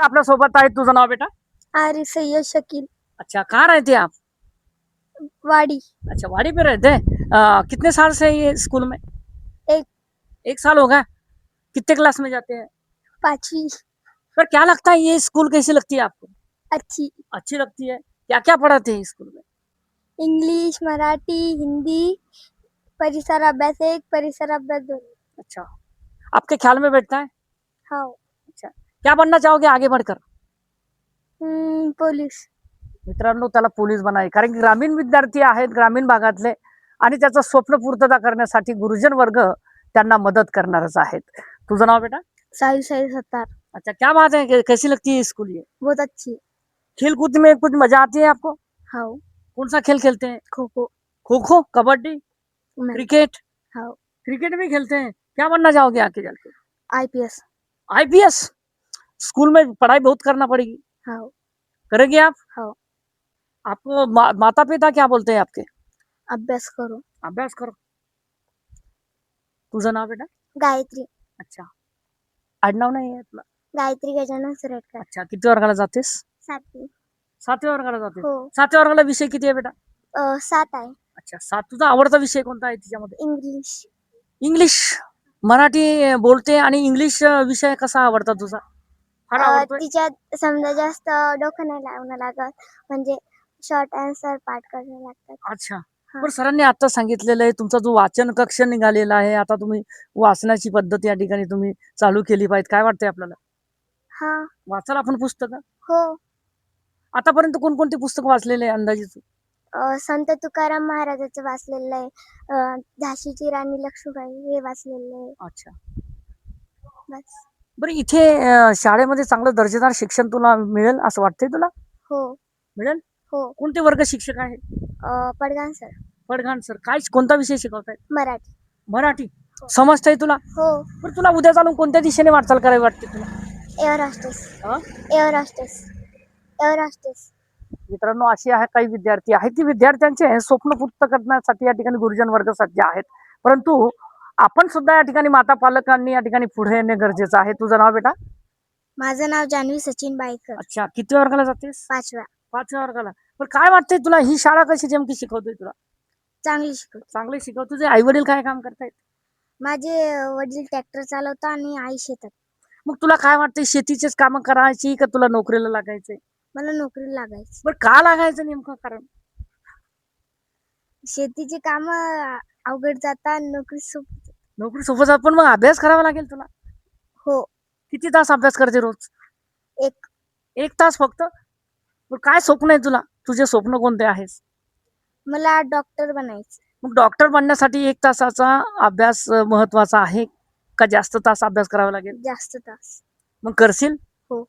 आपल्या सोबत आहे, तुझं नाव बेटा? आरिफ सैयद शकील अच्छा, कहाँ रहते हैं आप? वाड़ी। अच्छा, वाड़ी पे रहते हैं। कितने साल से ये स्कूल में? एक 1 साल हो गया। कितने क्लास में जाते हैं? 5वीं। पर क्या लगता है ये स्कूल कैसी लगती है आपको? अच्छी। अच्छी लगती है। क्या क्या पढ़ाते हैं स्कूल में? इंग्लिश, मराठी, हिंदी, परिसर अभ्यास 1, परिसर अभ्यास 2। अच्छा, आपके ख्याल में बैठता है? हाँ। अच्छा, क्या बनना चाहोगे आगे बढ़कर? पोलीस। मित्रांनो, त्याला पोलीस बनाय, कारण की ग्रामीण विद्यार्थी आहेत ग्रामीण भागातले, आणि त्याचं स्वप्न पूर्तता करण्यासाठी गुरुजन वर्ग त्यांना मदत करणारच आहेत. तुझं नाव बेटा? साहिल साहिल सत्तार। अच्छा, क्या बात है, कैसी लगती है स्कूल ये? बहुत अच्छी। खेल कूद में कुछ मजा आती है आपको? हाँ। कौन सा खेल खेलते हैं? खो खो। खो खो, कबड्डी, नहीं। क्रिकेट? हाँ। क्रिकेट भी खेलते हैं। क्या बनना चाहोगे आगे चल के? IPS। आईपीएस? स्कूल में पढ़ाई बहुत करना पड़ेगी, हाँ। करेंगे आप? हाँ। आपको माता पिता क्या बोलते हैं आपके? अभ्यास करो। अभ्यास करो। तुझं नाव बेटा? गायत्री। अच्छा, आडनाव नाही आहे तुला? गायत्री गजानन सुरेटकर। अच्छा, किती वर्गाला जातेस? 7वी। 7व्या वर्गाला जातेस? हो। 7व्या वर्गाला विषय किती आहे बेटा? 7 आहे। अच्छा, 7. तुझा आवडता विषय कोणता आहे तिच्यामध्ये? इंग्लिश। इंग्लिश. मराठी बोलते आणि इंग्लिश विषय कसा आवडता तुझा? फार आवडतोय? तिच्यात समजा जास्त डोकं नाही लावणं लागत, म्हणजे शॉर्ट आन्सर पाठ करावे लागतात. अच्छा, हा. पण सरांनी आता सांगितलेलं आहे तुमचा जो वाचन कक्ष निघालेला आहे, आता तुम्ही वाचनाची पद्धत या ठिकाणी तुम्ही चालू केली पाहिजे. काय वाटतंय आपल्याला? हा. वाचाल आपण पुस्तकं? हो. आतापर्यंत कोणकोणती पुस्तक वाचलेले आहे अंदाजे? संत तुकाराम महाराजाचं वाचलेलं आहे, झाशीची राणी लक्ष्मीबाई हे वाचलेलं आहे. अच्छा, बस. बरं, इथे शाळेमध्ये चांगलं दर्जेदार शिक्षण तुला मिळेल असं वाटतंय तुला? हो. मिळेल? हो. कोणते वर्ग शिक्षक आहे? पडगाण सर। पडघाण सर. काय कोणता विषय शिकवतायत? मराठी। मराठी. समजतंय तुला? हो. बरं, तुला उद्या चालून कोणत्या दिशेने वाटचाल करावी वाटते तुला? Air hostess. हा? Air hostess. Air hostess. मित्रांनो, अशी आहे काही विद्यार्थी आहेत, ती विद्यार्थ्यांचे स्वप्न पूर्ण करण्यासाठी या ठिकाणी गुरुजन वर्ग सज्ज आहेत. परंतु आपण सुद्धा या ठिकाणी माता पालकांनी या ठिकाणी पुढे येणे गरजेचं आहे. तुझं नाव बेटा? माझं नाव जान्हवी सचिन बाईकर। अच्छा, किती वर्गाला जातेस? 5व्या। 5व्या वर्गाला. पण काय वाटतंय तुला, ही शाळा कशी नेमकी शिकवते तुला? चांगली शिकवते। चांगले शिकवते. तुझे आई वडील काय काम करतायत? माझे वडील ट्रॅक्टर चालवतात आणि आई शेतात। मग तुला काय वाटतंय, शेतीचीच कामं करायची का तुला नोकरीला लागायचंय? मला नोकरीला लागायचं। बरं, का लागायचं नेमकं कारण? शेतीची कामं अवघड जातात, नोकरी सोपी. नोकरी सोबत जात, पण मग अभ्यास करावा लागेल तुला. हो। किती तास अभ्यास करते रोज? 1 1 तास फक्त? मग काय स्वप्न आहे तुला? तुझे स्वप्न कोणते आहेत? मला डॉक्टर बनायचं। मग डॉक्टर बनण्यासाठी 1 तासाचा अभ्यास महत्वाचा आहे का जास्त तास अभ्यास करावा लागेल? जास्त तास। मग करशील? हो.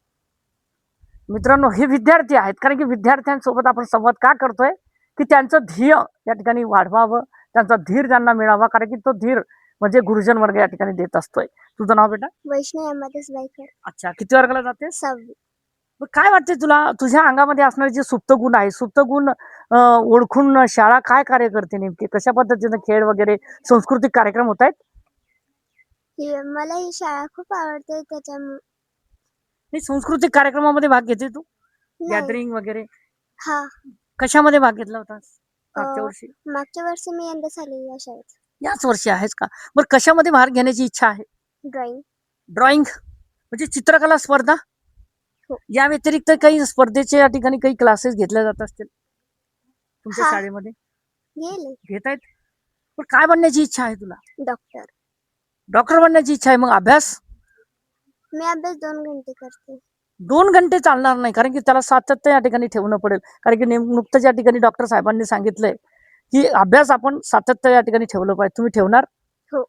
मित्रांनो, हे विद्यार्थी आहेत, कारण की विद्यार्थ्यांसोबत आपण संवाद का करतोय, की त्यांचं ध्येय या ठिकाणी वाढवावं, त्यांचा धीर त्यांना मिळावा, कारण की तो धीर म्हणजे गुरुजन वर्ग या ठिकाणी देत असतोय. तुझं नाव बेटा? वैष्णवी अंबादास बाईकर। अच्छा, किती वर्गाला जातेस? 6वी। मग काय वाटते तुला, तुझ्या अंगामध्ये असणारे जे सुप्त गुण आहे, सुप्त गुण ओळखून शाळा काय कार्य करते नेमकी? कशा पद्धतीने खेळ वगैरे सांस्कृतिक कार्यक्रम होत आहेत? मला ही शाळा खूप आवडते, त्याच्यामुळे हे सांस्कृतिक कार्यक्रमामध्ये भाग घेते तू? नाही। गॅदरिंग वगैरे हा। कशामध्ये भाग घेतला होतास मागच्या वर्षी? मागच्या वर्षी मी यंदा झाली या शाळेत। याच वर्षी आहेस का? बरं, कशामध्ये भाग घेण्याची इच्छा आहे? ड्रॉइंग। ड्रॉइंग म्हणजे चित्रकला स्पर्धा? हो। या व्यतिरिक्त काही स्पर्धेचे या ठिकाणी काही क्लासेस घेतले जात असतील तुमच्या हा. शाळेमध्ये? गेले। घेत आहेत. पण काय बनण्याची इच्छा आहे तुला? डॉक्टर। डॉक्टर बनण्याची इच्छा आहे. मग अभ्यास? मी अभ्यास 2 घंटे करते। 2 घंटे चालणार नाही, कारण की त्याला सातत्य या ठिकाणी ठेवणं पडेल, कारण की नुकतंच या ठिकाणी डॉक्टर साहेबांनी सांगितलंय की अभ्यास आपण सातत्य या ठिकाणी ठेवलं पाहिजे. तुम्ही ठेवणार? हो।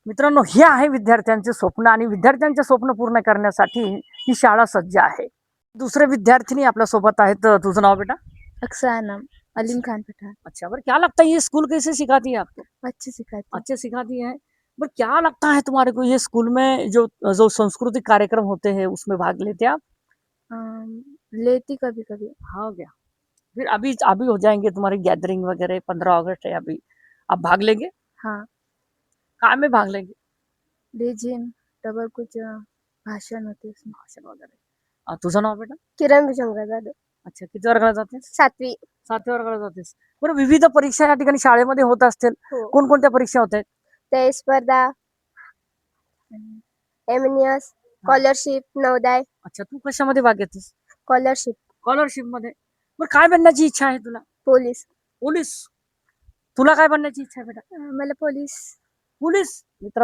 मित्रांनो, हे आहे विद्यार्थ्यांचे स्वप्न, आणि विद्यार्थ्यांचे स्वप्न पूर्ण करण्यासाठी ही शाळा सज्ज आहे. दुसरे विद्यार्थिनी आपल्या सोबत आहेत. तुझं नाव बेटा? अक्सर नाम अलीम खान पठान। अच्छा, बरं, क्या लगता है ये स्कूल कैसे सिखाती है आपको? अच्छे सिखाते। अच्छे सिखाती है। बट क्या लगता है तुम्हारे को, ये स्कूल में जो जो सांस्कृतिक कार्यक्रम होते हैं उसमें भाग लेते आप? लेती कभी कभी। हाँ क्या? फिर अभी अभी हो जाएंगे तुम्हारी गैदरिंग वगैरह, 15 अगस्त है अभी, आप भाग लेंगे? हाँ। काय में भाग लेंगे? लेजिम डबल कुछ भाषण होते उसमें। भाषण वगैरह। तुझं नाव बेटा? किरण भुजंगर जाधव. अच्छा, किती वर्गाला जातेस? 7वी. 7व्या वर्गाला जातेस. बरं, विविध परीक्षा या ठिकाणी शाळेमध्ये होत असतील. हो. कोणकोणत्या परीक्षा होत आहेत? ते स्पर्धा, एमएनएस, स्कॉलरशिप, नवोदय, अच्छा, तू कशामध्ये भाग घेतेस? स्कॉलरशिप, स्कॉलरशिप मध्ये. बरं, काय बनण्याची इच्छा आहे तुला? पोलीस. पोलीस. तुला काय बनण्याची इच्छा आहे बेटा? मला पोलीस. पोलीस. मित्र